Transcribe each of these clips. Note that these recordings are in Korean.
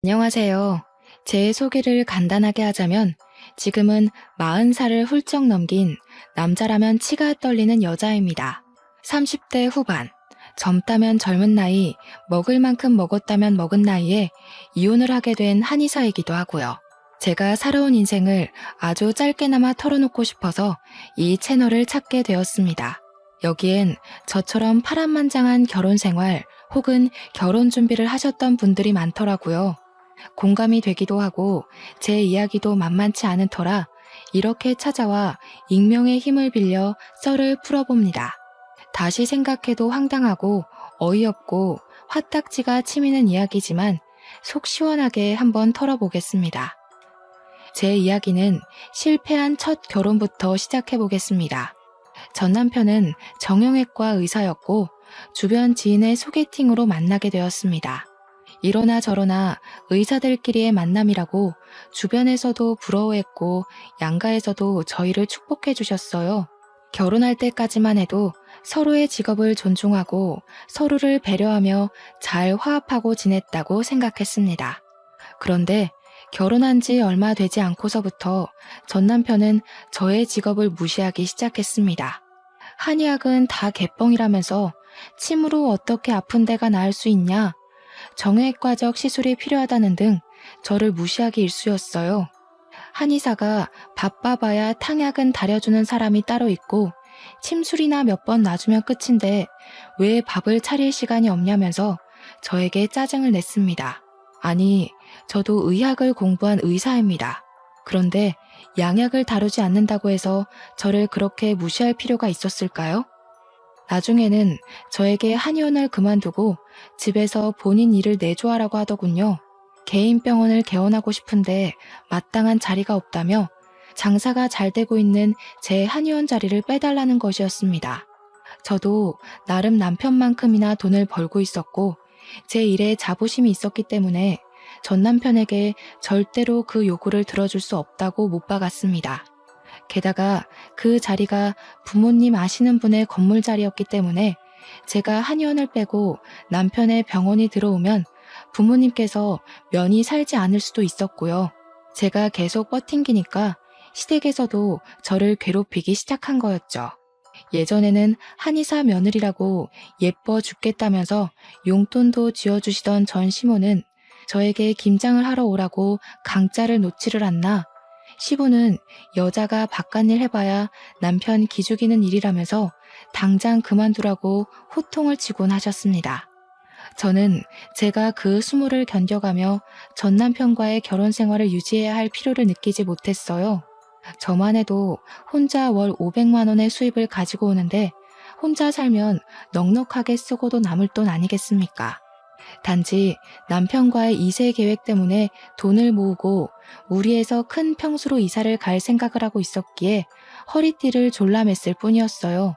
안녕하세요. 제 소개를 간단하게 하자면 지금은 40살을 훌쩍 넘긴 남자라면 치가 떨리는 여자입니다. 30대 후반, 젊다면 젊은 나이, 먹을 만큼 먹었다면 먹은 나이에 이혼을 하게 된 한의사이기도 하고요. 제가 살아온 인생을 아주 짧게나마 털어놓고 싶어서 이 채널을 찾게 되었습니다. 여기엔 저처럼 파란만장한 결혼 생활 혹은 결혼 준비를 하셨던 분들이 많더라고요. 공감이 되기도 하고 제 이야기도 만만치 않은 터라 이렇게 찾아와 익명의 힘을 빌려 썰을 풀어봅니다. 다시 생각해도 황당하고 어이없고 화딱지가 치미는 이야기지만 속 시원하게 한번 털어보겠습니다. 제 이야기는 실패한 첫 결혼부터 시작해보겠습니다. 전 남편은 정형외과 의사였고 주변 지인의 소개팅으로 만나게 되었습니다. 이러나 저러나 의사들끼리의 만남이라고 주변에서도 부러워했고 양가에서도 저희를 축복해 주셨어요. 결혼할 때까지만 해도 서로의 직업을 존중하고 서로를 배려하며 잘 화합하고 지냈다고 생각했습니다. 그런데 결혼한 지 얼마 되지 않고서부터 전 남편은 저의 직업을 무시하기 시작했습니다. 한의학은 다 개뻥이라면서 침으로 어떻게 아픈 데가 나을 수 있냐? 정형외과적 시술이 필요하다는 등 저를 무시하기 일쑤였어요. 한의사가 바빠봐야 탕약은 다려주는 사람이 따로 있고 침술이나 몇 번 놔주면 끝인데 왜 밥을 차릴 시간이 없냐면서 저에게 짜증을 냈습니다. 아니, 저도 의학을 공부한 의사입니다. 그런데 양약을 다루지 않는다고 해서 저를 그렇게 무시할 필요가 있었을까요? 나중에는 저에게 한의원을 그만두고 집에서 본인 일을 내조하라고 하더군요. 개인 병원을 개원하고 싶은데 마땅한 자리가 없다며 장사가 잘 되고 있는 제 한의원 자리를 빼달라는 것이었습니다. 저도 나름 남편만큼이나 돈을 벌고 있었고 제 일에 자부심이 있었기 때문에 전 남편에게 절대로 그 요구를 들어줄 수 없다고 못 박았습니다. 게다가 그 자리가 부모님 아시는 분의 건물 자리였기 때문에 제가 한의원을 빼고 남편의 병원이 들어오면 부모님께서 면이 살지 않을 수도 있었고요. 제가 계속 버팅기니까 시댁에서도 저를 괴롭히기 시작한 거였죠. 예전에는 한의사 며느리라고 예뻐 죽겠다면서 용돈도 쥐어주시던 전 시모는 저에게 김장을 하러 오라고 강짜를 놓지를 않나 시부는 여자가 바깥일 해봐야 남편 기죽이는 일이라면서 당장 그만두라고 호통을 치곤 하셨습니다. 저는 제가 그 수모를 견뎌가며 전 남편과의 결혼 생활을 유지해야 할 필요를 느끼지 못했어요. 저만 해도 혼자 월 500만 원의 수입을 가지고 오는데 혼자 살면 넉넉하게 쓰고도 남을 돈 아니겠습니까? 단지 남편과의 2세 계획 때문에 돈을 모으고 무리해서 큰 평수로 이사를 갈 생각을 하고 있었기에 허리띠를 졸라맸을 뿐이었어요.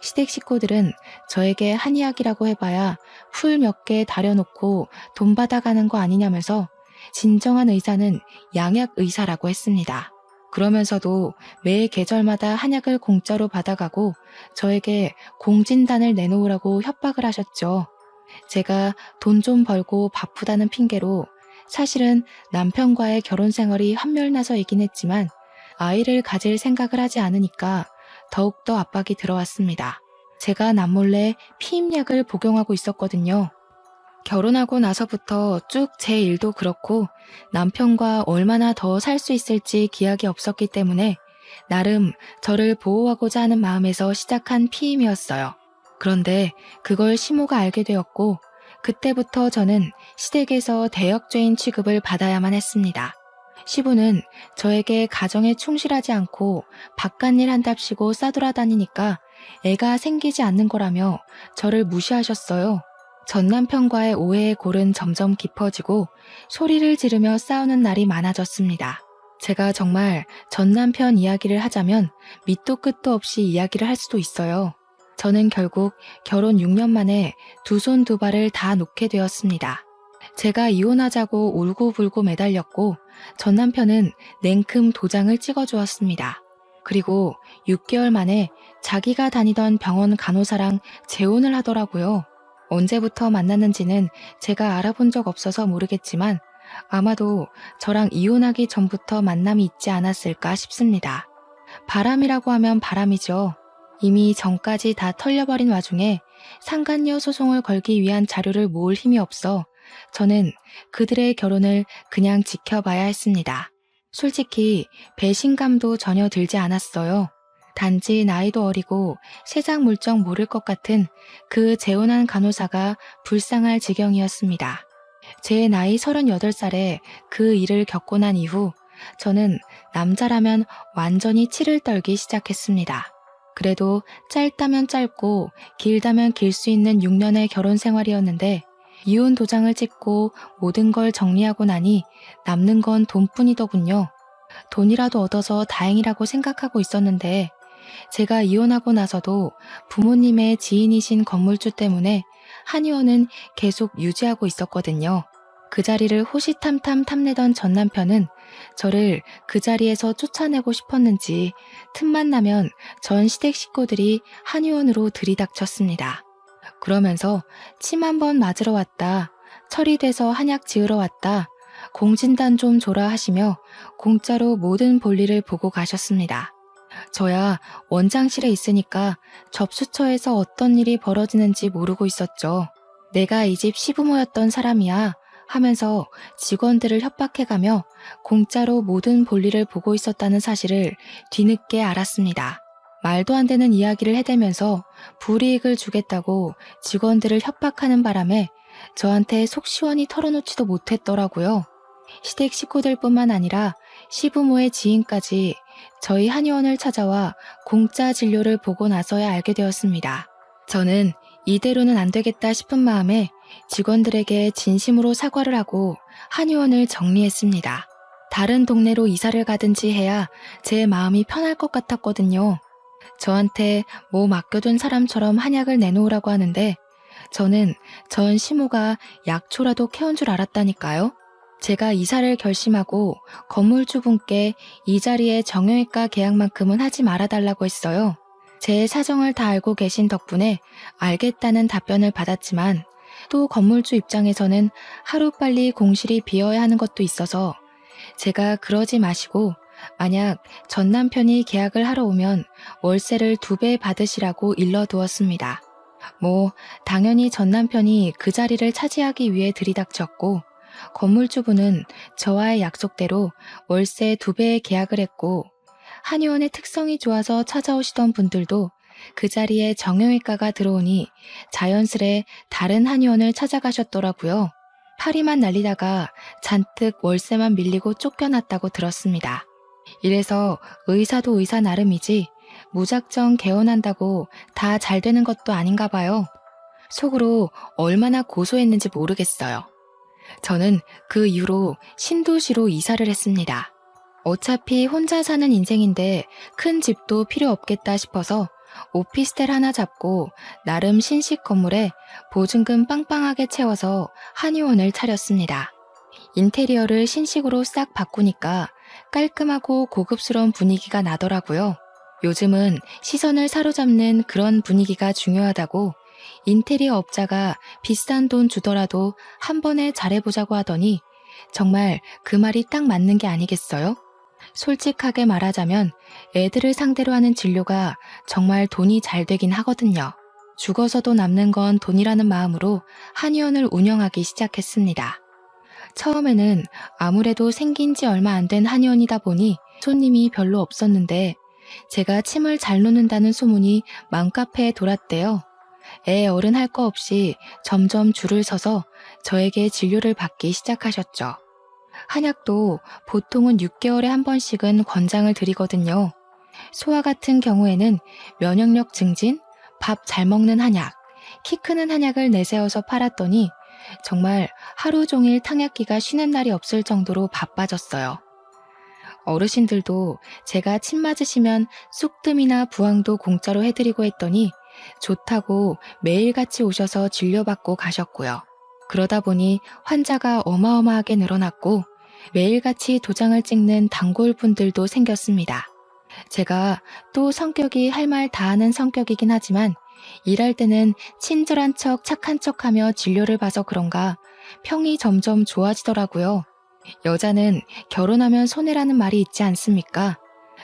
시댁 식구들은 저에게 한의학이라고 해봐야 풀 몇 개 다려놓고 돈 받아가는 거 아니냐면서 진정한 의사는 양약 의사라고 했습니다. 그러면서도 매 계절마다 한약을 공짜로 받아가고 저에게 공진단을 내놓으라고 협박을 하셨죠. 제가 돈 좀 벌고 바쁘다는 핑계로 사실은 남편과의 결혼 생활이 한멸나서이긴 했지만 아이를 가질 생각을 하지 않으니까 더욱더 압박이 들어왔습니다. 제가 남몰래 피임약을 복용하고 있었거든요. 결혼하고 나서부터 쭉 제 일도 그렇고 남편과 얼마나 더 살 수 있을지 기약이 없었기 때문에 나름 저를 보호하고자 하는 마음에서 시작한 피임이었어요. 그런데 그걸 시모가 알게 되었고 그때부터 저는 시댁에서 대역죄인 취급을 받아야만 했습니다. 시부는 저에게 가정에 충실하지 않고 바깥일 한답시고 싸돌아다니니까 애가 생기지 않는 거라며 저를 무시하셨어요. 전 남편과의 오해의 골은 점점 깊어지고 소리를 지르며 싸우는 날이 많아졌습니다. 제가 정말 전 남편 이야기를 하자면 밑도 끝도 없이 이야기를 할 수도 있어요. 저는 결국 결혼 6년 만에 두 손 두 발을 다 놓게 되었습니다. 제가 이혼하자고 울고불고 매달렸고 전 남편은 냉큼 도장을 찍어주었습니다. 그리고 6개월 만에 자기가 다니던 병원 간호사랑 재혼을 하더라고요. 언제부터 만났는지는 제가 알아본 적 없어서 모르겠지만 아마도 저랑 이혼하기 전부터 만남이 있지 않았을까 싶습니다. 바람이라고 하면 바람이죠. 이미 전까지 다 털려버린 와중에 상간녀 소송을 걸기 위한 자료를 모을 힘이 없어 저는 그들의 결혼을 그냥 지켜봐야 했습니다. 솔직히 배신감도 전혀 들지 않았어요. 단지 나이도 어리고 세상 물정 모를 것 같은 그 재혼한 간호사가 불쌍할 지경이었습니다. 제 나이 38살에 그 일을 겪고 난 이후 저는 남자라면 완전히 치를 떨기 시작했습니다. 그래도 짧다면 짧고 길다면 길 수 있는 6년의 결혼 생활이었는데 이혼 도장을 찍고 모든 걸 정리하고 나니 남는 건 돈뿐이더군요. 돈이라도 얻어서 다행이라고 생각하고 있었는데 제가 이혼하고 나서도 부모님의 지인이신 건물주 때문에 한의원은 계속 유지하고 있었거든요. 그 자리를 호시탐탐 탐내던 전 남편은 저를 그 자리에서 쫓아내고 싶었는지 틈만 나면 전 시댁 식구들이 한의원으로 들이닥쳤습니다. 그러면서 침 한 번 맞으러 왔다, 철이 돼서 한약 지으러 왔다, 공진단 좀 줘라 하시며 공짜로 모든 볼일을 보고 가셨습니다. 저야 원장실에 있으니까 접수처에서 어떤 일이 벌어지는지 모르고 있었죠. 내가 이 집 시부모였던 사람이야 하면서 직원들을 협박해가며 공짜로 모든 볼일을 보고 있었다는 사실을 뒤늦게 알았습니다. 말도 안 되는 이야기를 해대면서 불이익을 주겠다고 직원들을 협박하는 바람에 저한테 속 시원히 털어놓지도 못했더라고요. 시댁 식구들뿐만 아니라 시부모의 지인까지 저희 한의원을 찾아와 공짜 진료를 보고 나서야 알게 되었습니다. 저는 이대로는 안 되겠다 싶은 마음에 직원들에게 진심으로 사과를 하고 한의원을 정리했습니다. 다른 동네로 이사를 가든지 해야 제 마음이 편할 것 같았거든요. 저한테 뭐 맡겨둔 사람처럼 한약을 내놓으라고 하는데 저는 전 시모가 약초라도 캐온 줄 알았다니까요. 제가 이사를 결심하고 건물주분께 이 자리에 정형외과 계약만큼은 하지 말아달라고 했어요. 제 사정을 다 알고 계신 덕분에 알겠다는 답변을 받았지만 또 건물주 입장에서는 하루빨리 공실이 비어야 하는 것도 있어서 제가 그러지 마시고 만약 전 남편이 계약을 하러 오면 월세를 2배 받으시라고 일러두었습니다. 당연히 전 남편이 그 자리를 차지하기 위해 들이닥쳤고 건물주분은 저와의 약속대로 월세 2배의 계약을 했고 한의원의 특성이 좋아서 찾아오시던 분들도 그 자리에 정형외과가 들어오니 자연스레 다른 한의원을 찾아가셨더라고요. 파리만 날리다가 잔뜩 월세만 밀리고 쫓겨났다고 들었습니다. 이래서 의사도 의사 나름이지 무작정 개원한다고 다 잘 되는 것도 아닌가 봐요. 속으로 얼마나 고소했는지 모르겠어요. 저는 그 이후로 신도시로 이사를 했습니다. 어차피 혼자 사는 인생인데 큰 집도 필요 없겠다 싶어서 오피스텔 하나 잡고 나름 신식 건물에 보증금 빵빵하게 채워서 한의원을 차렸습니다. 인테리어를 신식으로 싹 바꾸니까 깔끔하고 고급스러운 분위기가 나더라고요. 요즘은 시선을 사로잡는 그런 분위기가 중요하다고 인테리어 업자가 비싼 돈 주더라도 한 번에 잘해보자고 하더니 정말 그 말이 딱 맞는 게 아니겠어요? 솔직하게 말하자면 애들을 상대로 하는 진료가 정말 돈이 잘 되긴 하거든요. 죽어서도 남는 건 돈이라는 마음으로 한의원을 운영하기 시작했습니다. 처음에는 아무래도 생긴 지 얼마 안 된 한의원이다 보니 손님이 별로 없었는데 제가 침을 잘 놓는다는 소문이 맘카페에 돌았대요. 애 어른 할 거 없이 점점 줄을 서서 저에게 진료를 받기 시작하셨죠. 한약도 보통은 6개월에 한 번씩은 권장을 드리거든요. 소아 같은 경우에는 면역력 증진, 밥 잘 먹는 한약, 키 크는 한약을 내세워서 팔았더니 정말 하루 종일 탕약기가 쉬는 날이 없을 정도로 바빠졌어요. 어르신들도 제가 침 맞으시면 쑥뜸이나 부항도 공짜로 해드리고 했더니 좋다고 매일같이 오셔서 진료받고 가셨고요. 그러다 보니 환자가 어마어마하게 늘어났고 매일같이 도장을 찍는 단골분들도 생겼습니다. 제가 또 성격이 할 말 다 하는 성격이긴 하지만 일할 때는 친절한 척 착한 척하며 진료를 봐서 그런가 평이 점점 좋아지더라고요. 여자는 결혼하면 손해라는 말이 있지 않습니까?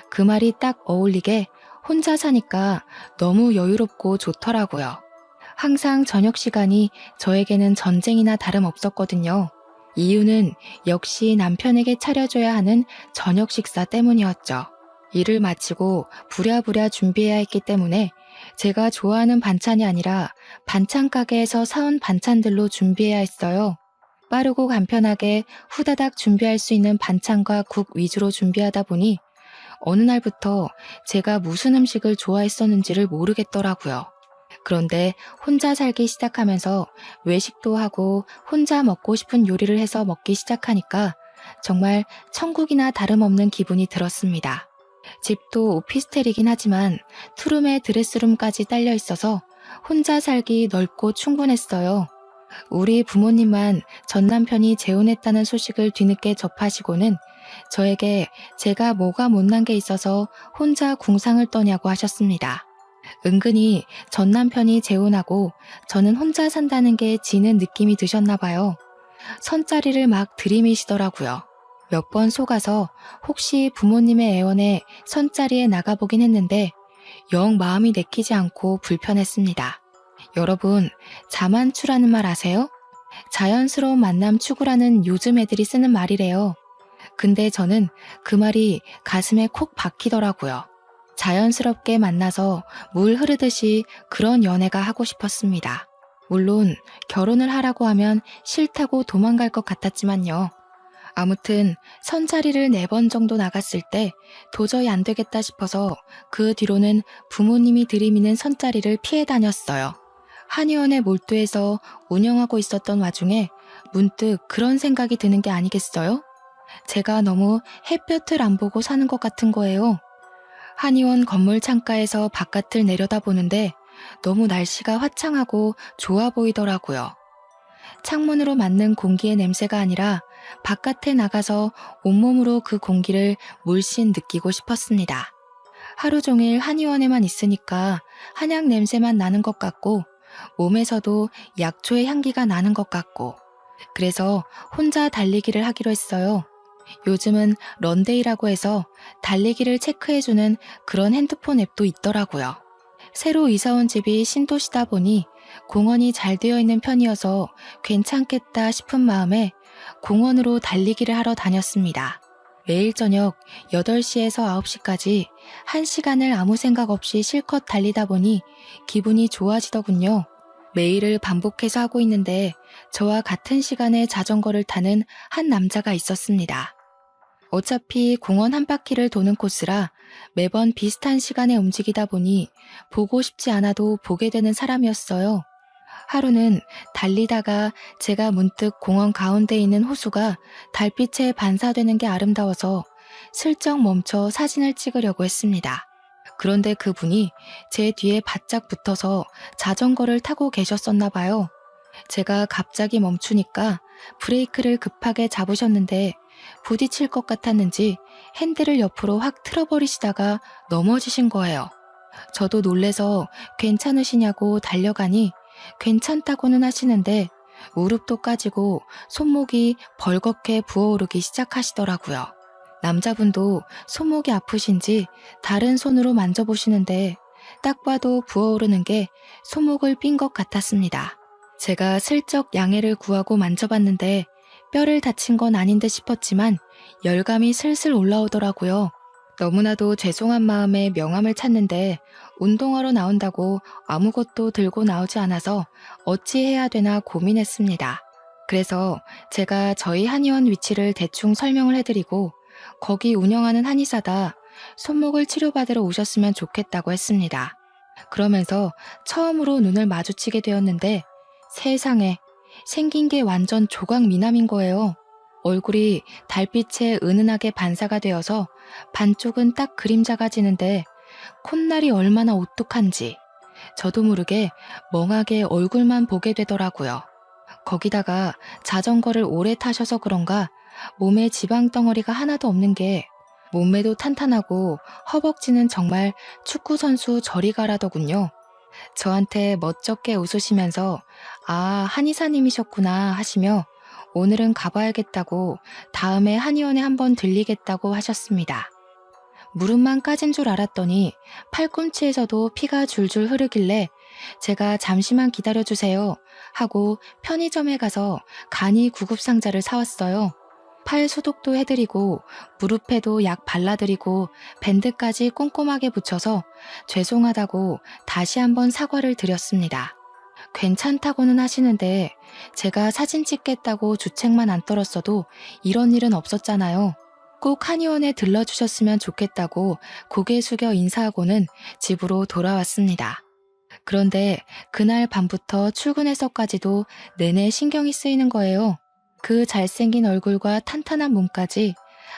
그 말이 딱 어울리게 혼자 사니까 너무 여유롭고 좋더라고요. 항상 저녁 시간이 저에게는 전쟁이나 다름없었거든요. 이유는 역시 남편에게 차려줘야 하는 저녁 식사 때문이었죠. 일을 마치고 부랴부랴 준비해야 했기 때문에 제가 좋아하는 반찬이 아니라 반찬 가게에서 사온 반찬들로 준비해야 했어요. 빠르고 간편하게 후다닥 준비할 수 있는 반찬과 국 위주로 준비하다 보니 어느 날부터 제가 무슨 음식을 좋아했었는지를 모르겠더라고요. 그런데 혼자 살기 시작하면서 외식도 하고 혼자 먹고 싶은 요리를 해서 먹기 시작하니까 정말 천국이나 다름없는 기분이 들었습니다. 집도 오피스텔이긴 하지만 투룸에 드레스룸까지 딸려 있어서 혼자 살기 넓고 충분했어요. 우리 부모님만 전 남편이 재혼했다는 소식을 뒤늦게 접하시고는 저에게 제가 뭐가 못난 게 있어서 혼자 궁상을 떠냐고 하셨습니다. 은근히 전 남편이 재혼하고 저는 혼자 산다는 게 지는 느낌이 드셨나 봐요. 선자리를 막 들이미시더라고요. 몇 번 속아서 혹시 부모님의 애원에 선자리에 나가보긴 했는데 영 마음이 내키지 않고 불편했습니다. 여러분, 자만추라는 말 아세요? 자연스러운 만남 추구라는 요즘 애들이 쓰는 말이래요. 근데 저는 그 말이 가슴에 콕 박히더라고요. 자연스럽게 만나서 물 흐르듯이 그런 연애가 하고 싶었습니다. 물론 결혼을 하라고 하면 싫다고 도망갈 것 같았지만요. 아무튼 선자리를 4번 정도 나갔을 때 도저히 안 되겠다 싶어서 그 뒤로는 부모님이 들이미는 선자리를 피해 다녔어요. 한의원에 몰두해서 운영하고 있었던 와중에 문득 그런 생각이 드는 게 아니겠어요? 제가 너무 햇볕을 안 보고 사는 것 같은 거예요. 한의원 건물 창가에서 바깥을 내려다보는데 너무 날씨가 화창하고 좋아 보이더라고요. 창문으로 맞는 공기의 냄새가 아니라 바깥에 나가서 온몸으로 그 공기를 물씬 느끼고 싶었습니다. 하루 종일 한의원에만 있으니까 한약 냄새만 나는 것 같고 몸에서도 약초의 향기가 나는 것 같고 그래서 혼자 달리기를 하기로 했어요. 요즘은 런데이라고 해서 달리기를 체크해주는 그런 핸드폰 앱도 있더라고요. 새로 이사온 집이 신도시다 보니 공원이 잘 되어 있는 편이어서 괜찮겠다 싶은 마음에 공원으로 달리기를 하러 다녔습니다. 매일 저녁 8시에서 9시까지 1시간을 아무 생각 없이 실컷 달리다 보니 기분이 좋아지더군요. 매일을 반복해서 하고 있는데 저와 같은 시간에 자전거를 타는 한 남자가 있었습니다. 어차피 공원 한 바퀴를 도는 코스라 매번 비슷한 시간에 움직이다 보니 보고 싶지 않아도 보게 되는 사람이었어요. 하루는 달리다가 제가 문득 공원 가운데 있는 호수가 달빛에 반사되는 게 아름다워서 슬쩍 멈춰 사진을 찍으려고 했습니다. 그런데 그분이 제 뒤에 바짝 붙어서 자전거를 타고 계셨었나 봐요. 제가 갑자기 멈추니까 브레이크를 급하게 잡으셨는데 부딪힐 것 같았는지 핸들을 옆으로 확 틀어버리시다가 넘어지신 거예요. 저도 놀래서 괜찮으시냐고 달려가니 괜찮다고는 하시는데 무릎도 까지고 손목이 벌겋게 부어오르기 시작하시더라고요. 남자분도 손목이 아프신지 다른 손으로 만져보시는데 딱 봐도 부어오르는 게 손목을 삔 것 같았습니다. 제가 슬쩍 양해를 구하고 만져봤는데 뼈를 다친 건 아닌 듯 싶었지만 열감이 슬슬 올라오더라고요. 너무나도 죄송한 마음에 명함을 찾는데 운동하러 나온다고 아무것도 들고 나오지 않아서 어찌해야 되나 고민했습니다. 그래서 제가 저희 한의원 위치를 대충 설명을 해드리고 거기 운영하는 한의사다 손목을 치료받으러 오셨으면 좋겠다고 했습니다. 그러면서 처음으로 눈을 마주치게 되었는데 세상에 생긴 게 완전 조각 미남인 거예요. 얼굴이 달빛에 은은하게 반사가 되어서 반쪽은 딱 그림자가 지는데 콧날이 얼마나 오똑한지 저도 모르게 멍하게 얼굴만 보게 되더라고요. 거기다가 자전거를 오래 타셔서 그런가 몸에 지방 덩어리가 하나도 없는 게 몸매도 탄탄하고 허벅지는 정말 축구선수 저리 가라더군요. 저한테 멋쩍게 웃으시면서 아, 한의사님이셨구나 하시며 오늘은 가봐야겠다고 다음에 한의원에 한번 들리겠다고 하셨습니다. 무릎만 까진 줄 알았더니 팔꿈치에서도 피가 줄줄 흐르길래 제가 잠시만 기다려주세요 하고 편의점에 가서 간이 구급상자를 사왔어요. 팔 소독도 해드리고 무릎에도 약 발라드리고 밴드까지 꼼꼼하게 붙여서 죄송하다고 다시 한번 사과를 드렸습니다. 괜찮다고는 하시는데 제가 사진 찍겠다고 주책만 안 떨었어도 이런 일은 없었잖아요. 꼭 한의원에 들러주셨으면 좋겠다고 고개 숙여 인사하고는 집으로 돌아왔습니다. 그런데 그날 밤부터 출근해서까지도 내내 신경이 쓰이는 거예요. 그 잘생긴 얼굴과 탄탄한 몸까지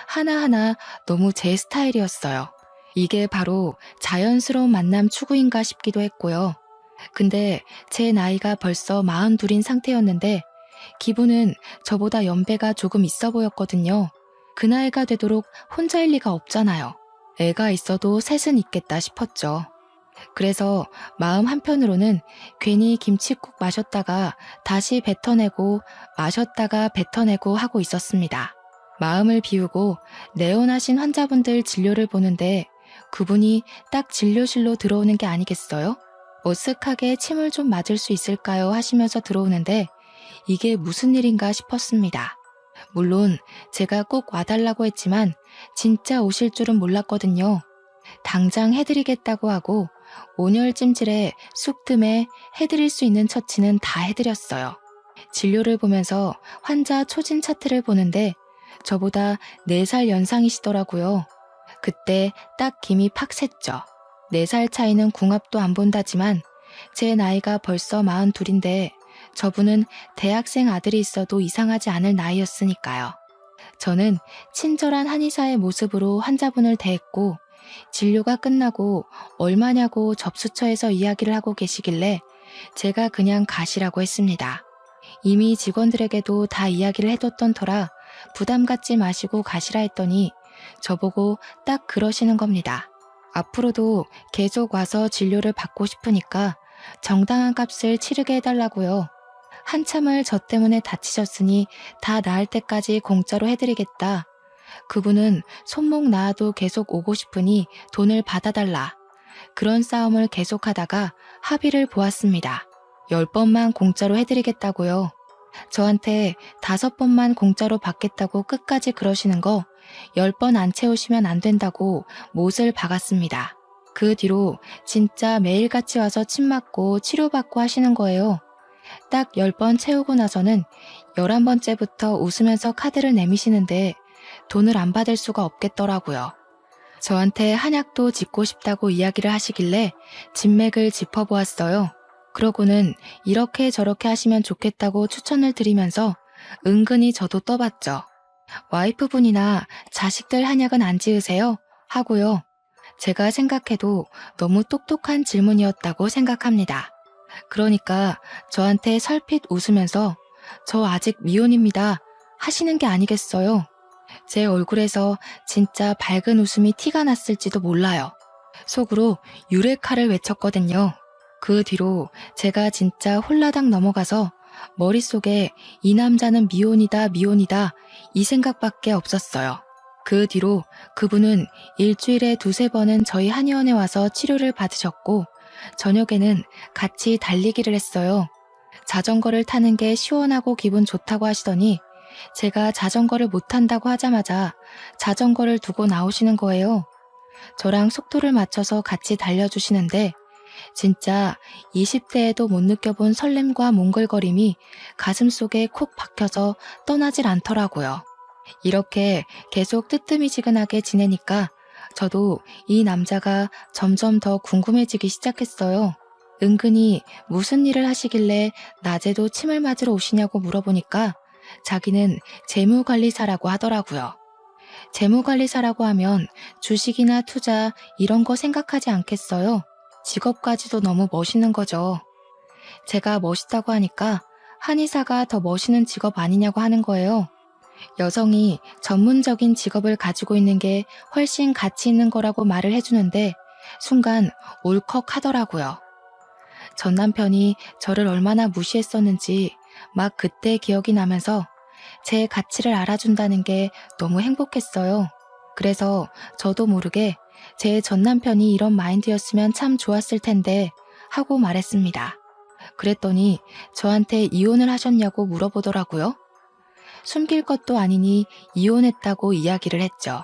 하나하나 너무 제 스타일이었어요. 이게 바로 자연스러운 만남 추구인가 싶기도 했고요. 근데 제 나이가 벌써 42인 상태였는데 기분은 저보다 연배가 조금 있어 보였거든요. 그 나이가 되도록 혼자일 리가 없잖아요. 애가 있어도 셋은 있겠다 싶었죠. 그래서 마음 한편으로는 괜히 김칫국 마셨다가 다시 뱉어내고 마셨다가 뱉어내고 하고 있었습니다. 마음을 비우고 내원하신 환자분들 진료를 보는데 그분이 딱 진료실로 들어오는 게 아니겠어요? 어색하게 침을 좀 맞을 수 있을까요? 하시면서 들어오는데 이게 무슨 일인가 싶었습니다. 물론 제가 꼭 와달라고 했지만 진짜 오실 줄은 몰랐거든요. 당장 해드리겠다고 하고 온열 찜질에 쑥뜸에 해드릴 수 있는 처치는 다 해드렸어요. 진료를 보면서 환자 초진 차트를 보는데 저보다 4살 연상이시더라고요. 그때 딱 김이 팍 샜죠. 4살 차이는 궁합도 안 본다지만 제 나이가 벌써 42인데 저분은 대학생 아들이 있어도 이상하지 않을 나이였으니까요. 저는 친절한 한의사의 모습으로 환자분을 대했고 진료가 끝나고 얼마냐고 접수처에서 이야기를 하고 계시길래 제가 그냥 가시라고 했습니다. 이미 직원들에게도 다 이야기를 해뒀던 터라 부담 갖지 마시고 가시라 했더니 저보고 딱 그러시는 겁니다. 앞으로도 계속 와서 진료를 받고 싶으니까 정당한 값을 치르게 해달라고요. 한참을 저 때문에 다치셨으니 다 나을 때까지 공짜로 해드리겠다. 그분은 손목 나아도 계속 오고 싶으니 돈을 받아달라. 그런 싸움을 계속하다가 합의를 보았습니다. 10번만 공짜로 해드리겠다고요. 저한테 5번만 공짜로 받겠다고 끝까지 그러시는 거 10번 안 채우시면 안 된다고 못을 박았습니다. 그 뒤로 진짜 매일같이 와서 침 맞고 치료받고 하시는 거예요. 딱 10번 채우고 나서는 11번째부터 웃으면서 카드를 내미시는데 돈을 안 받을 수가 없겠더라고요. 저한테 한약도 짓고 싶다고 이야기를 하시길래 진맥을 짚어보았어요. 그러고는 이렇게 저렇게 하시면 좋겠다고 추천을 드리면서 은근히 저도 떠봤죠. 와이프분이나 자식들 한약은 안 지으세요? 하고요. 제가 생각해도 너무 똑똑한 질문이었다고 생각합니다. 그러니까 저한테 설핏 웃으면서 저 아직 미혼입니다 하시는 게 아니겠어요. 제 얼굴에서 진짜 밝은 웃음이 티가 났을지도 몰라요. 속으로 유레카를 외쳤거든요. 그 뒤로 제가 진짜 홀라당 넘어가서 머릿속에 이 남자는 미혼이다 미혼이다 이 생각밖에 없었어요. 그 뒤로 그분은 일주일에 2-3번은 저희 한의원에 와서 치료를 받으셨고 저녁에는 같이 달리기를 했어요. 자전거를 타는 게 시원하고 기분 좋다고 하시더니 제가 자전거를 못 탄다고 하자마자 자전거를 두고 나오시는 거예요. 저랑 속도를 맞춰서 같이 달려주시는데 진짜 20대에도 못 느껴본 설렘과 몽글거림이 가슴속에 콕 박혀서 떠나질 않더라고요. 이렇게 계속 뜨뜨미지근하게 지내니까 저도 이 남자가 점점 더 궁금해지기 시작했어요. 은근히 무슨 일을 하시길래 낮에도 침을 맞으러 오시냐고 물어보니까 자기는 재무관리사라고 하더라고요. 재무관리사라고 하면 주식이나 투자 이런 거 생각하지 않겠어요? 직업까지도 너무 멋있는 거죠. 제가 멋있다고 하니까 한의사가 더 멋있는 직업 아니냐고 하는 거예요. 여성이 전문적인 직업을 가지고 있는 게 훨씬 가치 있는 거라고 말을 해주는데 순간 울컥하더라고요. 전 남편이 저를 얼마나 무시했었는지 막 그때 기억이 나면서 제 가치를 알아준다는 게 너무 행복했어요. 그래서 저도 모르게 제 전 남편이 이런 마인드였으면 참 좋았을 텐데 하고 말했습니다. 그랬더니 저한테 이혼을 하셨냐고 물어보더라고요. 숨길 것도 아니니 이혼했다고 이야기를 했죠.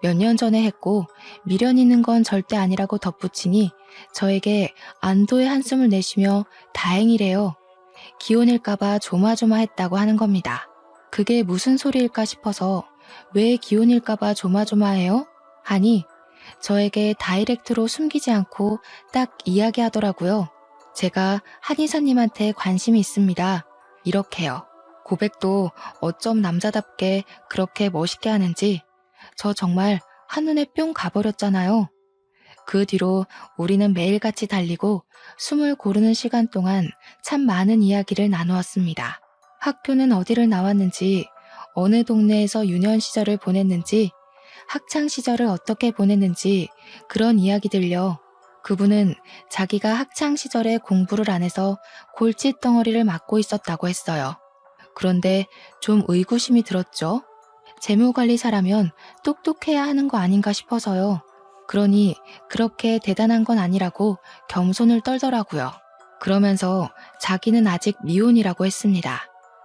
몇 년 전에 했고 미련 있는 건 절대 아니라고 덧붙이니 저에게 안도의 한숨을 내쉬며 다행이래요. 기혼일까봐 조마조마했다고 하는 겁니다. 그게 무슨 소리일까 싶어서 왜 기혼일까봐 조마조마해요? 하니 저에게 다이렉트로 숨기지 않고 딱 이야기하더라고요. 제가 한의사님한테 관심이 있습니다. 이렇게요. 고백도 어쩜 남자답게 그렇게 멋있게 하는지 저 정말 한눈에 뿅 가버렸잖아요. 그 뒤로 우리는 매일같이 달리고 숨을 고르는 시간 동안 참 많은 이야기를 나누었습니다. 학교는 어디를 나왔는지, 어느 동네에서 유년 시절을 보냈는지, 학창 시절을 어떻게 보냈는지 그런 이야기들요. 그분은 자기가 학창 시절에 공부를 안 해서 골칫 덩어리를 맞고 있었다고 했어요. 그런데 좀 의구심이 들었죠. 재무관리사라면 똑똑해야 하는 거 아닌가 싶어서요. 그러니 그렇게 대단한 건 아니라고 겸손을 떨더라고요. 그러면서 자기는 아직 미혼이라고 했습니다.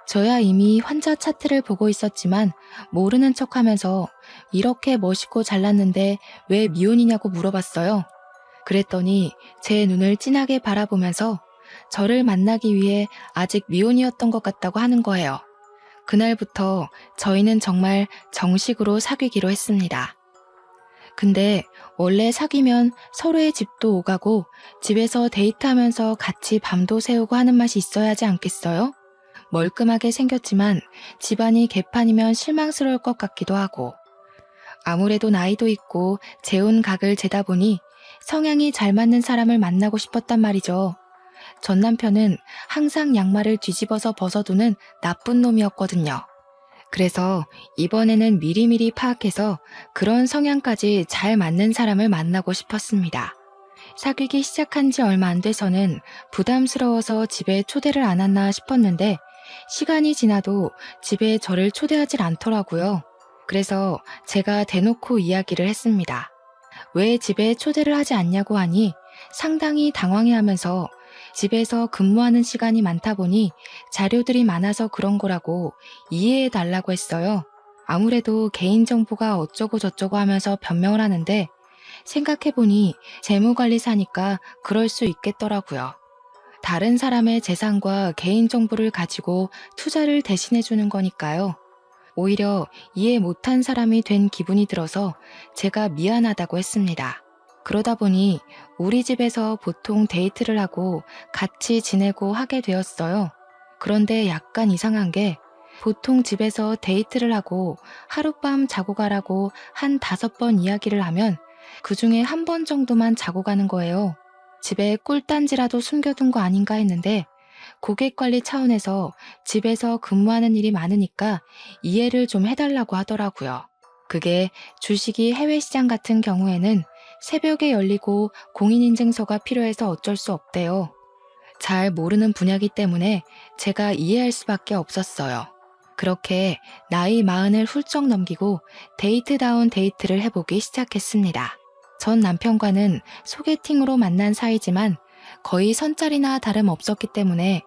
저야 이미 환자 차트를 보고 있었지만 모르는 척하면서 이렇게 멋있고 잘났는데 왜 미혼이냐고 물어봤어요. 그랬더니 제 눈을 진하게 바라보면서 저를 만나기 위해 아직 미혼이었던 것 같다고 하는 거예요. 그날부터 저희는 정말 정식으로 사귀기로 했습니다. 근데 원래 사귀면 서로의 집도 오가고 집에서 데이트하면서 같이 밤도 새우고 하는 맛이 있어야 하지 않겠어요? 멀끔하게 생겼지만 집안이 개판이면 실망스러울 것 같기도 하고 아무래도 나이도 있고 재혼 각을 재다 보니 성향이 잘 맞는 사람을 만나고 싶었단 말이죠. 전 남편은 항상 양말을 뒤집어서 벗어두는 나쁜 놈이었거든요. 그래서 이번에는 미리미리 파악해서 그런 성향까지 잘 맞는 사람을 만나고 싶었습니다. 사귀기 시작한 지 얼마 안 돼서는 부담스러워서 집에 초대를 안 했나 싶었는데 시간이 지나도 집에 저를 초대하질 않더라고요. 그래서 제가 대놓고 이야기를 했습니다. 왜 집에 초대를 하지 않냐고 하니 상당히 당황해하면서 집에서 근무하는 시간이 많다 보니 자료들이 많아서 그런 거라고 이해해 달라고 했어요. 아무래도 개인정보가 어쩌고 저쩌고 하면서 변명을 하는데 생각해보니 재무관리사니까 그럴 수 있겠더라고요. 다른 사람의 재산과 개인정보를 가지고 투자를 대신해주는 거니까요. 오히려 이해 못한 사람이 된 기분이 들어서 제가 미안하다고 했습니다. 그러다 보니 우리 집에서 보통 데이트를 하고 같이 지내고 하게 되었어요. 그런데 약간 이상한 게 보통 집에서 데이트를 하고 하룻밤 자고 가라고 한 5번 이야기를 하면 그 중에 한 번 정도만 자고 가는 거예요. 집에 꿀단지라도 숨겨둔 거 아닌가 했는데 고객 관리 차원에서 집에서 근무하는 일이 많으니까 이해를 좀 해달라고 하더라고요. 그게 주식이 해외 시장 같은 경우에는 새벽에 열리고 공인인증서가 필요해서 어쩔 수 없대요. 잘 모르는 분야이기 때문에 제가 이해할 수밖에 없었어요. 그렇게 나이 40을 훌쩍 넘기고 데이트다운 데이트를 해보기 시작했습니다. 전 남편과는 소개팅으로 만난 사이지만 거의 선짜리나 다름없었기 때문에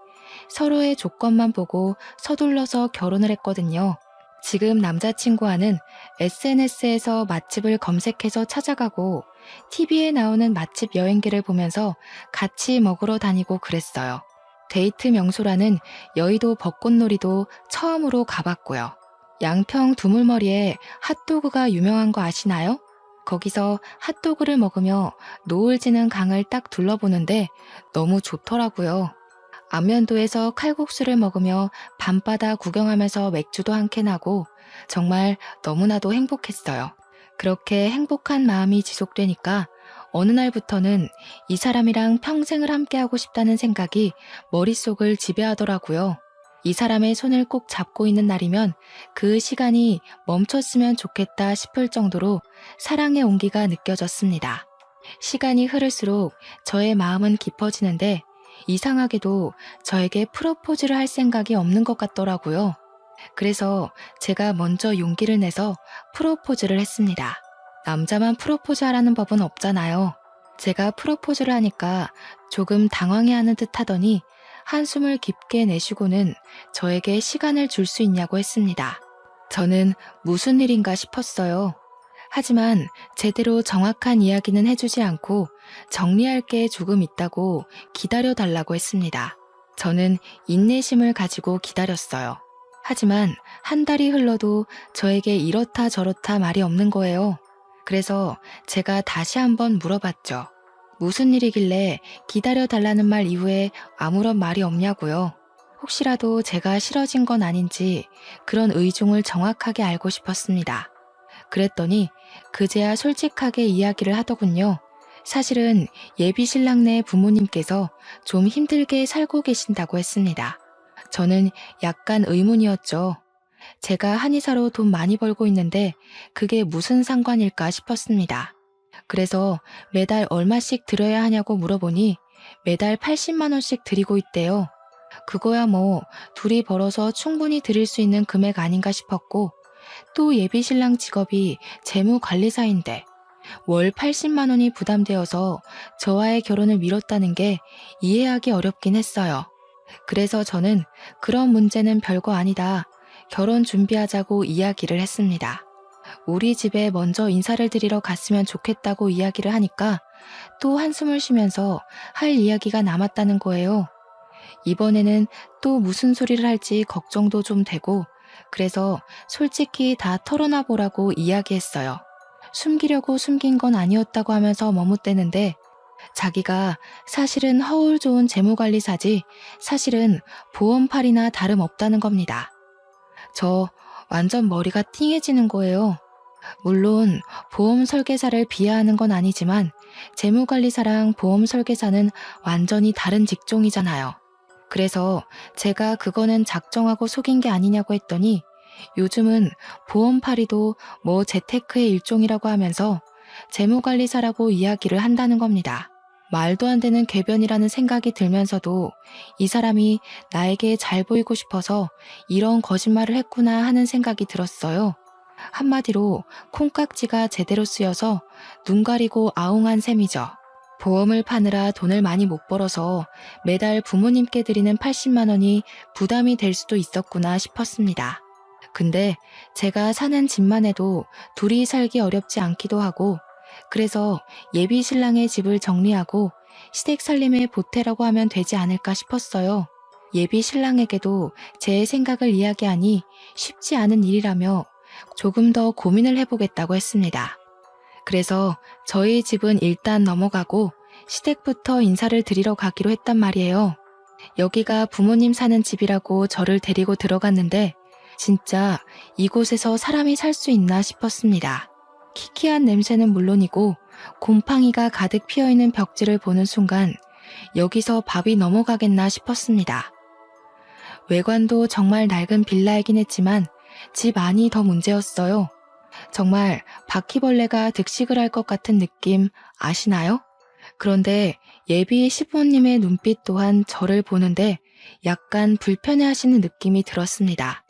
서로의 조건만 보고 서둘러서 결혼을 했거든요. 지금 남자친구와는 SNS에서 맛집을 검색해서 찾아가고 TV에 나오는 맛집 여행기를 보면서 같이 먹으러 다니고 그랬어요. 데이트 명소라는 여의도 벚꽃놀이도 처음으로 가봤고요. 양평 두물머리에 핫도그가 유명한 거 아시나요? 거기서 핫도그를 먹으며 노을 지는 강을 딱 둘러보는데 너무 좋더라고요. 안면도에서 칼국수를 먹으며 밤바다 구경하면서 맥주도 한 캔 하고 정말 너무나도 행복했어요. 그렇게 행복한 마음이 지속되니까 어느 날부터는 이 사람이랑 평생을 함께하고 싶다는 생각이 머릿속을 지배하더라고요. 이 사람의 손을 꼭 잡고 있는 날이면 그 시간이 멈췄으면 좋겠다 싶을 정도로 사랑의 온기가 느껴졌습니다. 시간이 흐를수록 저의 마음은 깊어지는데 이상하게도 저에게 프로포즈를 할 생각이 없는 것 같더라고요. 그래서 제가 먼저 용기를 내서 프로포즈를 했습니다. 남자만 프로포즈 하라는 법은 없잖아요. 제가 프로포즈를 하니까 조금 당황해하는 듯 하더니 한숨을 깊게 내쉬고는 저에게 시간을 줄 수 있냐고 했습니다. 저는 무슨 일인가 싶었어요. 하지만 제대로 정확한 이야기는 해주지 않고 정리할 게 조금 있다고 기다려달라고 했습니다. 저는 인내심을 가지고 기다렸어요. 하지만 한 달이 흘러도 저에게 이렇다 저렇다 말이 없는 거예요. 그래서 제가 다시 한번 물어봤죠. 무슨 일이길래 기다려달라는 말 이후에 아무런 말이 없냐고요. 혹시라도 제가 싫어진 건 아닌지 그런 의중을 정확하게 알고 싶었습니다. 그랬더니 그제야 솔직하게 이야기를 하더군요. 사실은 예비 신랑네 부모님께서 좀 힘들게 살고 계신다고 했습니다. 저는 약간 의문이었죠. 제가 한의사로 돈 많이 벌고 있는데 그게 무슨 상관일까 싶었습니다. 그래서 매달 얼마씩 들여야 하냐고 물어보니 매달 80만 원씩 드리고 있대요. 그거야 뭐 둘이 벌어서 충분히 드릴 수 있는 금액 아닌가 싶었고, 또 예비 신랑 직업이 재무관리사인데 월 80만 원이 부담되어서 저와의 결혼을 미뤘다는 게 이해하기 어렵긴 했어요. 그래서 저는 그런 문제는 별거 아니다, 결혼 준비하자고 이야기를 했습니다. 우리 집에 먼저 인사를 드리러 갔으면 좋겠다고 이야기를 하니까 또 한숨을 쉬면서 할 이야기가 남았다는 거예요. 이번에는 또 무슨 소리를 할지 걱정도 좀 되고, 그래서 솔직히 다 털어놔 보라고 이야기했어요. 숨기려고 숨긴 건 아니었다고 하면서 머뭇대는데 자기가 사실은 허울 좋은 재무관리사지 사실은 보험팔이나 다름없다는 겁니다. 저 완전 머리가 띵해지는 거예요. 물론 보험 설계사를 비하하는 건 아니지만 재무관리사랑 보험 설계사는 완전히 다른 직종이잖아요. 그래서 제가 그거는 작정하고 속인 게 아니냐고 했더니 요즘은 보험팔이도 뭐 재테크의 일종이라고 하면서 재무관리사라고 이야기를 한다는 겁니다. 말도 안 되는 궤변이라는 생각이 들면서도 이 사람이 나에게 잘 보이고 싶어서 이런 거짓말을 했구나 하는 생각이 들었어요. 한마디로 콩깍지가 제대로 쓰여서 눈 가리고 아웅한 셈이죠. 보험을 파느라 돈을 많이 못 벌어서 매달 부모님께 드리는 80만 원이 부담이 될 수도 있었구나 싶었습니다. 근데 제가 사는 집만 해도 둘이 살기 어렵지 않기도 하고, 그래서 예비 신랑의 집을 정리하고 시댁 살림에 보태라고 하면 되지 않을까 싶었어요. 예비 신랑에게도 제 생각을 이야기하니 쉽지 않은 일이라며 조금 더 고민을 해보겠다고 했습니다. 그래서 저희 집은 일단 넘어가고 시댁부터 인사를 드리러 가기로 했단 말이에요. 여기가 부모님 사는 집이라고 저를 데리고 들어갔는데 진짜 이곳에서 사람이 살 수 있나 싶었습니다. 키키한 냄새는 물론이고 곰팡이가 가득 피어있는 벽지를 보는 순간 여기서 밥이 넘어가겠나 싶었습니다. 외관도 정말 낡은 빌라이긴 했지만 집 안이 더 문제였어요. 정말 바퀴벌레가 득식을 할 것 같은 느낌 아시나요? 그런데 예비 시부모님의 눈빛 또한 저를 보는데 약간 불편해하시는 느낌이 들었습니다.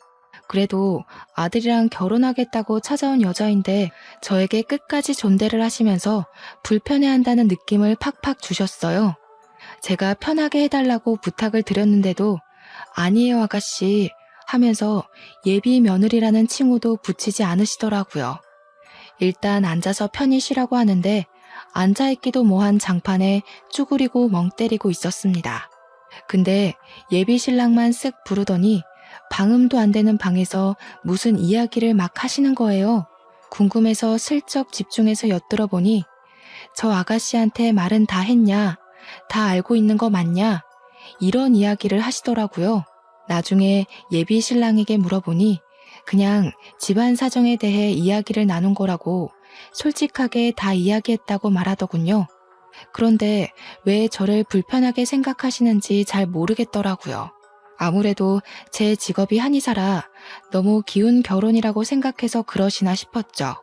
그래도 아들이랑 결혼하겠다고 찾아온 여자인데 저에게 끝까지 존대를 하시면서 불편해한다는 느낌을 팍팍 주셨어요. 제가 편하게 해달라고 부탁을 드렸는데도 아니에요 아가씨 하면서 예비 며느리라는 칭호도 붙이지 않으시더라고요. 일단 앉아서 편히 쉬라고 하는데 앉아있기도 뭐한 장판에 쭈그리고 멍 때리고 있었습니다. 근데 예비 신랑만 쓱 부르더니 방음도 안 되는 방에서 무슨 이야기를 막 하시는 거예요. 궁금해서 슬쩍 집중해서 엿들어 보니 저 아가씨한테 말은 다 했냐? 다 알고 있는 거 맞냐? 이런 이야기를 하시더라고요. 나중에 예비 신랑에게 물어보니 그냥 집안 사정에 대해 이야기를 나눈 거라고 솔직하게 다 이야기했다고 말하더군요. 그런데 왜 저를 불편하게 생각하시는지 잘 모르겠더라고요. 아무래도 제 직업이 한의사라 너무 기운 결혼이라고 생각해서 그러시나 싶었죠.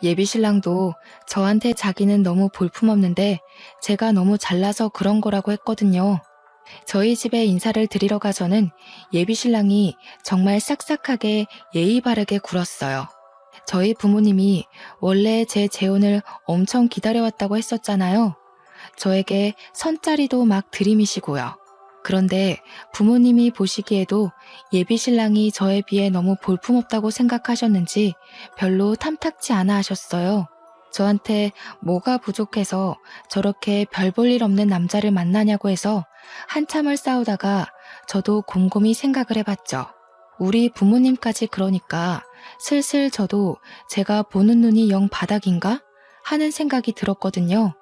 예비 신랑도 저한테 자기는 너무 볼품없는데 제가 너무 잘나서 그런 거라고 했거든요. 저희 집에 인사를 드리러 가서는 예비 신랑이 정말 싹싹하게 예의 바르게 굴었어요. 저희 부모님이 원래 제 재혼을 엄청 기다려왔다고 했었잖아요. 저에게 선자리도 막 들이미시고요. 그런데 부모님이 보시기에도 예비 신랑이 저에 비해 너무 볼품없다고 생각하셨는지 별로 탐탁지 않아 하셨어요. 저한테 뭐가 부족해서 저렇게 별 볼 일 없는 남자를 만나냐고 해서 한참을 싸우다가 저도 곰곰이 생각을 해봤죠. 우리 부모님까지 그러니까 슬슬 저도 제가 보는 눈이 영 바닥인가 하는 생각이 들었거든요.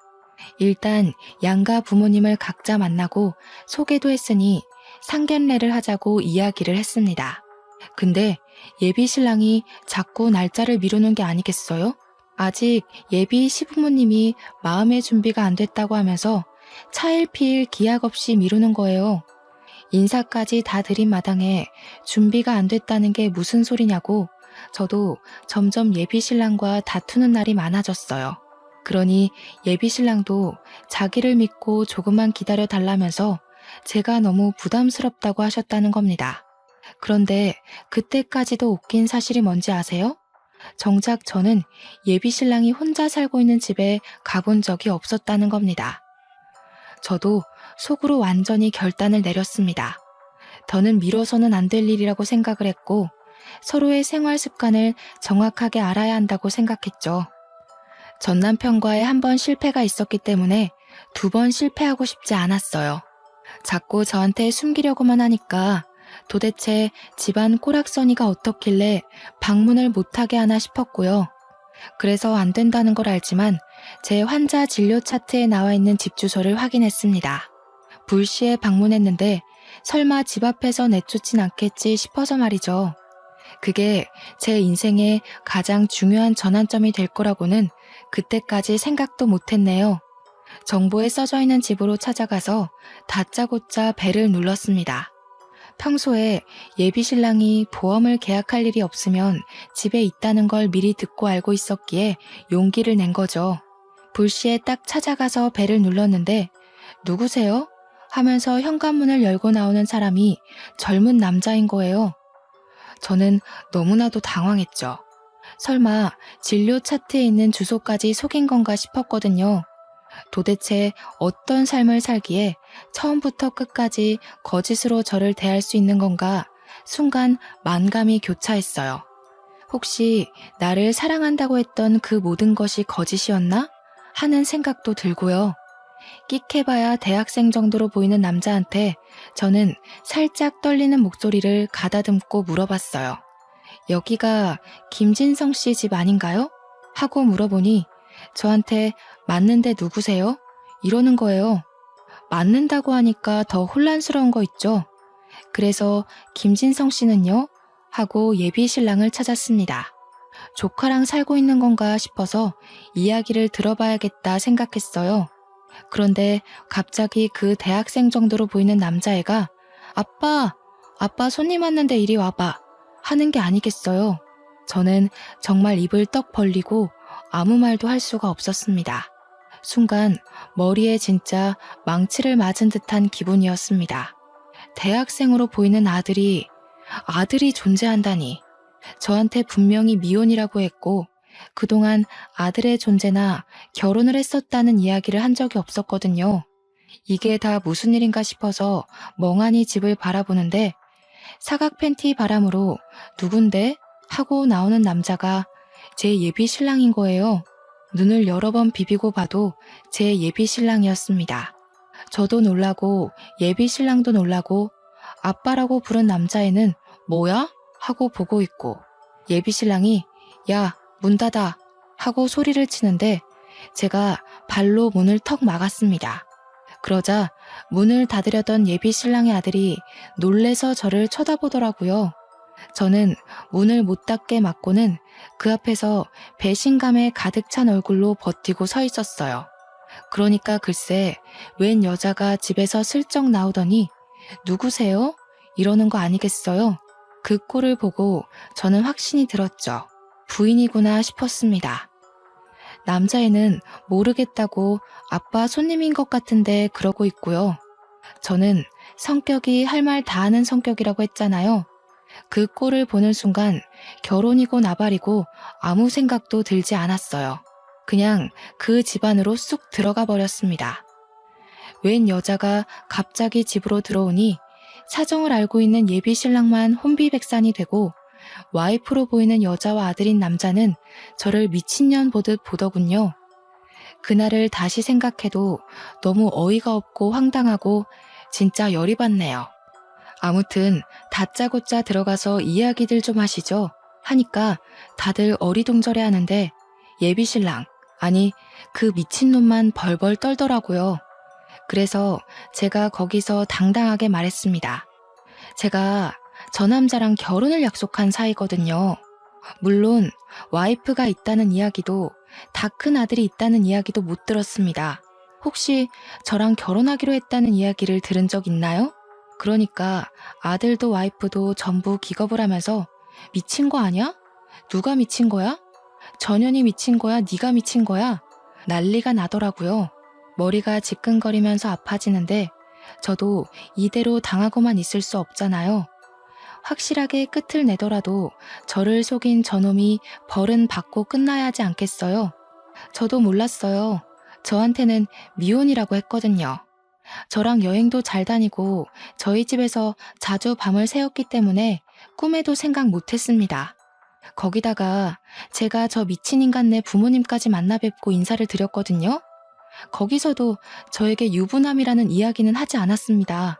일단 양가 부모님을 각자 만나고 소개도 했으니 상견례를 하자고 이야기를 했습니다. 근데 예비 신랑이 자꾸 날짜를 미루는 게 아니겠어요? 아직 예비 시부모님이 마음의 준비가 안 됐다고 하면서 차일피일 기약 없이 미루는 거예요. 인사까지 다 드린 마당에 준비가 안 됐다는 게 무슨 소리냐고 저도 점점 예비 신랑과 다투는 날이 많아졌어요. 그러니 예비 신랑도 자기를 믿고 조금만 기다려 달라면서 제가 너무 부담스럽다고 하셨다는 겁니다. 그런데 그때까지도 웃긴 사실이 뭔지 아세요? 정작 저는 예비 신랑이 혼자 살고 있는 집에 가본 적이 없었다는 겁니다. 저도 속으로 완전히 결단을 내렸습니다. 더는 미뤄서는 안 될 일이라고 생각을 했고 서로의 생활 습관을 정확하게 알아야 한다고 생각했죠. 전 남편과의 한 번 실패가 있었기 때문에 두 번 실패하고 싶지 않았어요. 자꾸 저한테 숨기려고만 하니까 도대체 집안 꼬락서니가 어떻길래 방문을 못하게 하나 싶었고요. 그래서 안 된다는 걸 알지만 제 환자 진료 차트에 나와 있는 집 주소를 확인했습니다. 불시에 방문했는데 설마 집 앞에서 내쫓진 않겠지 싶어서 말이죠. 그게 제 인생의 가장 중요한 전환점이 될 거라고는 그때까지 생각도 못했네요. 정보에 써져 있는 집으로 찾아가서 다짜고짜 벨을 눌렀습니다. 평소에 예비 신랑이 보험을 계약할 일이 없으면 집에 있다는 걸 미리 듣고 알고 있었기에 용기를 낸 거죠. 불시에 딱 찾아가서 벨을 눌렀는데 누구세요? 하면서 현관문을 열고 나오는 사람이 젊은 남자인 거예요. 저는 너무나도 당황했죠. 설마 진료 차트에 있는 주소까지 속인 건가 싶었거든요. 도대체 어떤 삶을 살기에 처음부터 끝까지 거짓으로 저를 대할 수 있는 건가 순간 만감이 교차했어요. 혹시 나를 사랑한다고 했던 그 모든 것이 거짓이었나? 하는 생각도 들고요. 끽해봐야 대학생 정도로 보이는 남자한테 저는 살짝 떨리는 목소리를 가다듬고 물어봤어요. 여기가 김진성 씨 집 아닌가요? 하고 물어보니 저한테 맞는데 누구세요? 이러는 거예요. 맞는다고 하니까 더 혼란스러운 거 있죠. 그래서 김진성 씨는요? 하고 예비 신랑을 찾았습니다. 조카랑 살고 있는 건가 싶어서 이야기를 들어봐야겠다 생각했어요. 그런데 갑자기 그 대학생 정도로 보이는 남자애가 아빠 손님 왔는데 이리 와봐 하는 게 아니겠어요. 저는 정말 입을 떡 벌리고 아무 말도 할 수가 없었습니다. 순간 머리에 진짜 망치를 맞은 듯한 기분이었습니다. 대학생으로 보이는 아들이 존재한다니. 저한테 분명히 미혼이라고 했고 그동안 아들의 존재나 결혼을 했었다는 이야기를 한 적이 없었거든요. 이게 다 무슨 일인가 싶어서 멍하니 집을 바라보는데 사각 팬티 바람으로 누군데? 하고 나오는 남자가 제 예비 신랑인 거예요. 눈을 여러 번 비비고 봐도 제 예비 신랑이었습니다. 저도 놀라고 예비 신랑도 놀라고 아빠라고 부른 남자애는 뭐야? 하고 보고 있고 예비 신랑이 야, 문 닫아 하고 소리를 치는데 제가 발로 문을 턱 막았습니다. 그러자 문을 닫으려던 예비 신랑의 아들이 놀래서 저를 쳐다보더라고요. 저는 문을 못 닫게 막고는 그 앞에서 배신감에 가득 찬 얼굴로 버티고 서 있었어요. 그러니까 글쎄 웬 여자가 집에서 슬쩍 나오더니 누구세요? 이러는 거 아니겠어요? 그 꼴을 보고 저는 확신이 들었죠. 부인이구나 싶었습니다. 남자애는 모르겠다고 아빠 손님인 것 같은데 그러고 있고요. 저는 성격이 할 말 다 하는 성격이라고 했잖아요. 그 꼴을 보는 순간 결혼이고 나발이고 아무 생각도 들지 않았어요. 그냥 그 집안으로 쑥 들어가 버렸습니다. 웬 여자가 갑자기 집으로 들어오니 사정을 알고 있는 예비 신랑만 혼비백산이 되고 와이프로 보이는 여자와 아들인 남자는 저를 미친년 보듯 보더군요. 그날을 다시 생각해도 너무 어이가 없고 황당하고 진짜 열이 받네요. 아무튼 다짜고짜 들어가서 이야기들 좀 하시죠 하니까 다들 어리둥절해 하는데 예비신랑, 아니 그 미친놈만 벌벌 떨더라고요. 그래서 제가 거기서 당당하게 말했습니다. 제가 저 남자랑 결혼을 약속한 사이거든요. 물론 와이프가 있다는 이야기도 다 큰 아들이 있다는 이야기도 못 들었습니다. 혹시 저랑 결혼하기로 했다는 이야기를 들은 적 있나요? 그러니까 아들도 와이프도 전부 기겁을 하면서 미친 거 아니야? 누가 미친 거야? 전현이 미친 거야? 네가 미친 거야? 난리가 나더라고요. 머리가 지끈거리면서 아파지는데 저도 이대로 당하고만 있을 수 없잖아요. 확실하게 끝을 내더라도 저를 속인 저놈이 벌은 받고 끝나야 하지 않겠어요? 저도 몰랐어요. 저한테는 미혼이라고 했거든요. 저랑 여행도 잘 다니고 저희 집에서 자주 밤을 새웠기 때문에 꿈에도 생각 못했습니다. 거기다가 제가 저 미친 인간네 부모님까지 만나 뵙고 인사를 드렸거든요. 거기서도 저에게 유부남이라는 이야기는 하지 않았습니다.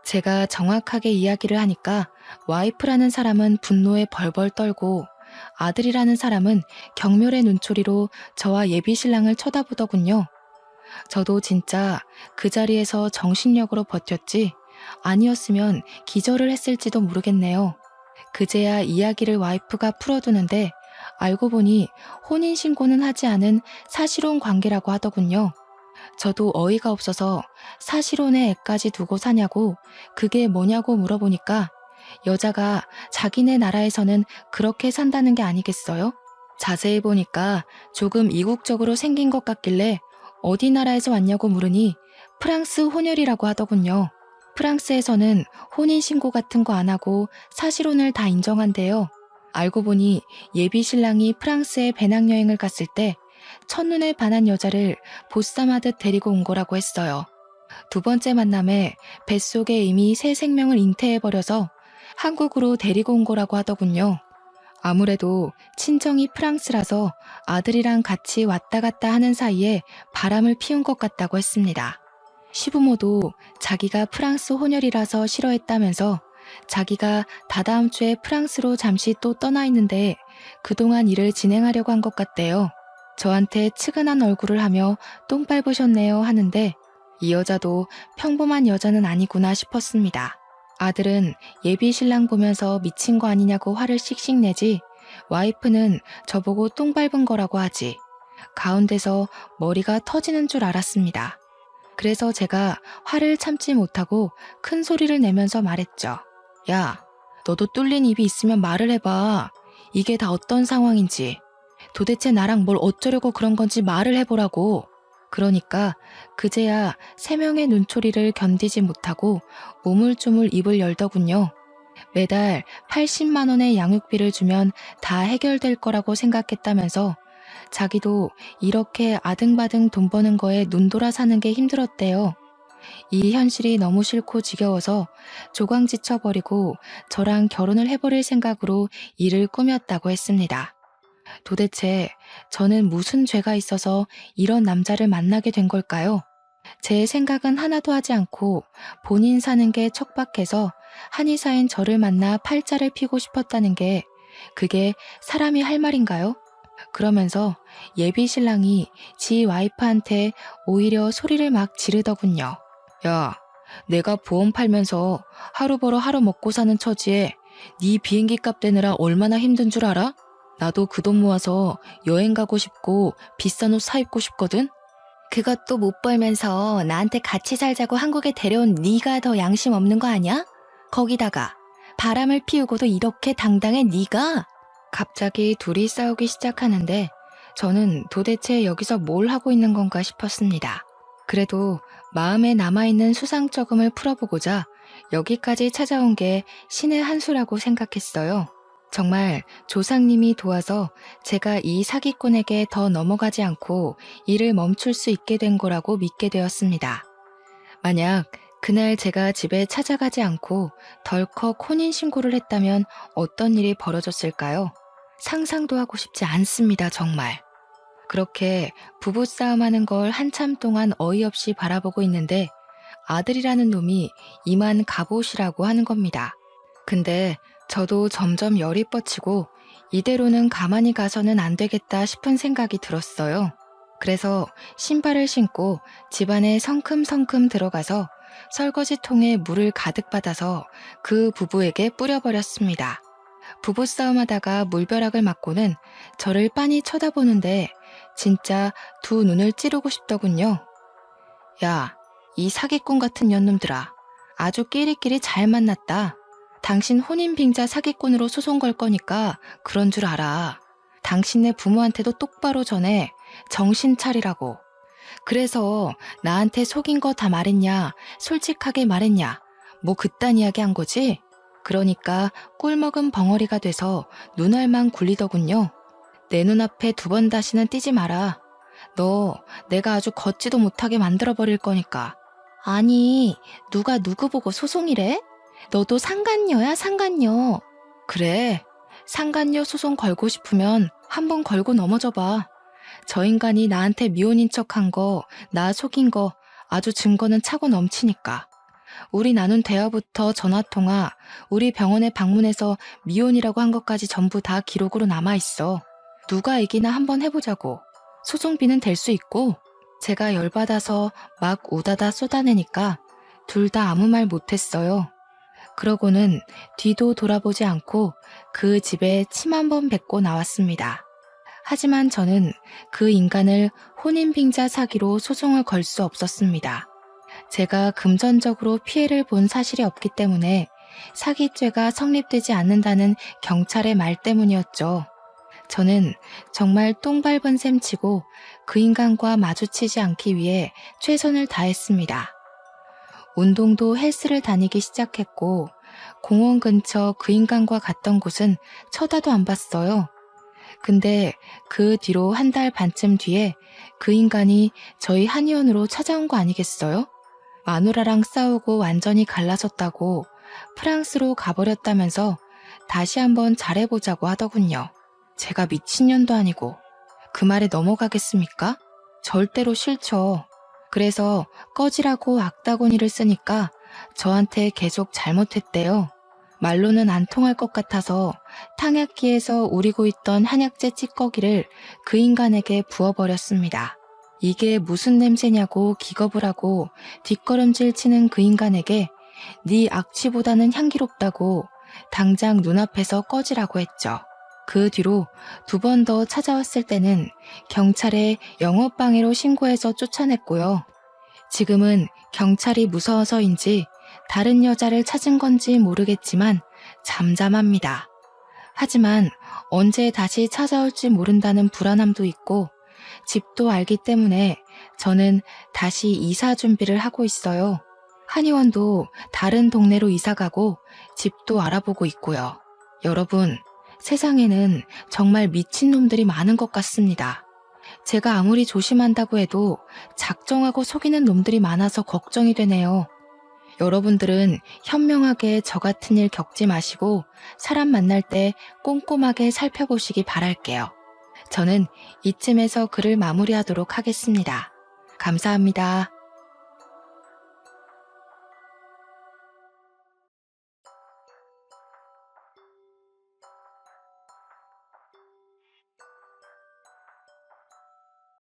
제가 정확하게 이야기를 하니까 와이프라는 사람은 분노에 벌벌 떨고 아들이라는 사람은 경멸의 눈초리로 저와 예비신랑을 쳐다보더군요. 저도 진짜 그 자리에서 정신력으로 버텼지 아니었으면 기절을 했을지도 모르겠네요. 그제야 이야기를 와이프가 풀어두는데 알고 보니 혼인신고는 하지 않은 사실혼 관계라고 하더군요. 저도 어이가 없어서 사실혼에 애까지 두고 사냐고 그게 뭐냐고 물어보니까 여자가 자기네 나라에서는 그렇게 산다는 게 아니겠어요? 자세히 보니까 조금 이국적으로 생긴 것 같길래 어디 나라에서 왔냐고 물으니 프랑스 혼혈이라고 하더군요. 프랑스에서는 혼인신고 같은 거 안 하고 사실혼을 다 인정한대요. 알고 보니 예비 신랑이 프랑스에 배낭여행을 갔을 때 첫눈에 반한 여자를 보쌈하듯 데리고 온 거라고 했어요. 두 번째 만남에 뱃속에 이미 새 생명을 잉태해버려서 한국으로 데리고 온 거라고 하더군요. 아무래도 친정이 프랑스라서 아들이랑 같이 왔다 갔다 하는 사이에 바람을 피운 것 같다고 했습니다. 시부모도 자기가 프랑스 혼혈이라서 싫어했다면서 자기가 다다음 주에 프랑스로 잠시 또 떠나 있는데 그동안 일을 진행하려고 한 것 같대요. 저한테 측은한 얼굴을 하며 똥 밟으셨네요 하는데 이 여자도 평범한 여자는 아니구나 싶었습니다. 아들은 예비 신랑 보면서 미친 거 아니냐고 화를 씩씩 내지 와이프는 저보고 똥 밟은 거라고 하지. 가운데서 머리가 터지는 줄 알았습니다. 그래서 제가 화를 참지 못하고 큰 소리를 내면서 말했죠. 야, 너도 뚫린 입이 있으면 말을 해봐. 이게 다 어떤 상황인지. 도대체 나랑 뭘 어쩌려고 그런 건지 말을 해보라고. 그러니까 그제야 세 명의 눈초리를 견디지 못하고 우물쭈물 입을 열더군요. 매달 80만 원의 양육비를 주면 다 해결될 거라고 생각했다면서 자기도 이렇게 아등바등 돈 버는 거에 눈돌아 사는 게 힘들었대요. 이 현실이 너무 싫고 지겨워서 조강지쳐버리고 저랑 결혼을 해버릴 생각으로 일을 꾸몄다고 했습니다. 도대체 저는 무슨 죄가 있어서 이런 남자를 만나게 된 걸까요? 제 생각은 하나도 하지 않고 본인 사는 게 척박해서 한의사인 저를 만나 팔자를 피고 싶었다는 게 그게 사람이 할 말인가요? 그러면서 예비 신랑이 지 와이프한테 오히려 소리를 막 지르더군요. 야, 내가 보험 팔면서 하루 벌어 하루 먹고 사는 처지에 네 비행기 값 대느라 얼마나 힘든 줄 알아? 나도 그 돈 모아서 여행 가고 싶고 비싼 옷 사입고 싶거든? 그것도 못 벌면서 나한테 같이 살자고 한국에 데려온 네가 더 양심 없는 거 아니야? 거기다가 바람을 피우고도 이렇게 당당해 네가? 갑자기 둘이 싸우기 시작하는데 저는 도대체 여기서 뭘 하고 있는 건가 싶었습니다. 그래도 마음에 남아있는 수상쩍음을 풀어보고자 여기까지 찾아온 게 신의 한 수라고 생각했어요. 정말 조상님이 도와서 제가 이 사기꾼에게 더 넘어가지 않고 일을 멈출 수 있게 된 거라고 믿게 되었습니다. 만약 그날 제가 집에 찾아가지 않고 덜컥 혼인신고를 했다면 어떤 일이 벌어졌을까요? 상상도 하고 싶지 않습니다, 정말. 그렇게 부부싸움하는 걸 한참 동안 어이없이 바라보고 있는데 아들이라는 놈이 이만 갑옷이라고 하는 겁니다. 근데 저도 점점 열이 뻗치고 이대로는 가만히 가서는 안 되겠다 싶은 생각이 들었어요. 그래서 신발을 신고 집안에 성큼성큼 들어가서 설거지통에 물을 가득 받아서 그 부부에게 뿌려버렸습니다. 부부싸움하다가 물벼락을 맞고는 저를 빤히 쳐다보는데 진짜 두 눈을 찌르고 싶더군요. 야, 이 사기꾼 같은 년놈들아. 아주 끼리끼리 잘 만났다. 당신 혼인빙자 사기꾼으로 소송 걸 거니까 그런 줄 알아. 당신네 부모한테도 똑바로 전해. 정신 차리라고. 그래서 나한테 속인 거 다 말했냐? 솔직하게 말했냐? 뭐 그딴 이야기 한 거지? 그러니까 꿀먹은 벙어리가 돼서 눈알만 굴리더군요. 내 눈앞에 두 번 다시는 띄지 마라. 너 내가 아주 걷지도 못하게 만들어버릴 거니까. 아니, 누가 누구 보고 소송이래? 너도 상간녀야, 상간녀. 그래, 상간녀 소송 걸고 싶으면 한번 걸고 넘어져 봐. 저 인간이 나한테 미혼인 척한 거, 나 속인 거 아주 증거는 차고 넘치니까. 우리 나눈 대화부터 전화통화, 우리 병원에 방문해서 미혼이라고 한 것까지 전부 다 기록으로 남아있어. 누가 이기나 한번 해보자고. 소송비는 될 수 있고. 제가 열받아서 막 우다다 쏟아내니까 둘 다 아무 말 못했어요. 그러고는 뒤도 돌아보지 않고 그 집에 침 한 번 뱉고 나왔습니다. 하지만 저는 그 인간을 혼인빙자 사기로 소송을 걸 수 없었습니다. 제가 금전적으로 피해를 본 사실이 없기 때문에 사기죄가 성립되지 않는다는 경찰의 말 때문이었죠. 저는 정말 똥 밟은 셈 치고 그 인간과 마주치지 않기 위해 최선을 다했습니다. 운동도 헬스를 다니기 시작했고 공원 근처 그 인간과 갔던 곳은 쳐다도 안 봤어요. 근데 그 뒤로 한 달 반쯤 뒤에 그 인간이 저희 한의원으로 찾아온 거 아니겠어요? 마누라랑 싸우고 완전히 갈라섰다고 프랑스로 가버렸다면서 다시 한번 잘해보자고 하더군요. 제가 미친년도 아니고 그 말에 넘어가겠습니까? 절대로 싫죠. 그래서 꺼지라고 악다구니를 쓰니까 저한테 계속 잘못했대요. 말로는 안 통할 것 같아서 탕약기에서 우리고 있던 한약재 찌꺼기를 그 인간에게 부어버렸습니다. 이게 무슨 냄새냐고 기겁을 하고 뒷걸음질 치는 그 인간에게 네 악취보다는 향기롭다고 당장 눈앞에서 꺼지라고 했죠. 그 뒤로 두 번 더 찾아왔을 때는 경찰에 영업방해로 신고해서 쫓아냈고요. 지금은 경찰이 무서워서인지 다른 여자를 찾은 건지 모르겠지만 잠잠합니다. 하지만 언제 다시 찾아올지 모른다는 불안함도 있고 집도 알기 때문에 저는 다시 이사 준비를 하고 있어요. 한의원도 다른 동네로 이사가고 집도 알아보고 있고요. 여러분, 세상에는 정말 미친놈들이 많은 것 같습니다. 제가 아무리 조심한다고 해도 작정하고 속이는 놈들이 많아서 걱정이 되네요. 여러분들은 현명하게 저 같은 일 겪지 마시고 사람 만날 때 꼼꼼하게 살펴보시기 바랄게요. 저는 이쯤에서 글을 마무리하도록 하겠습니다. 감사합니다.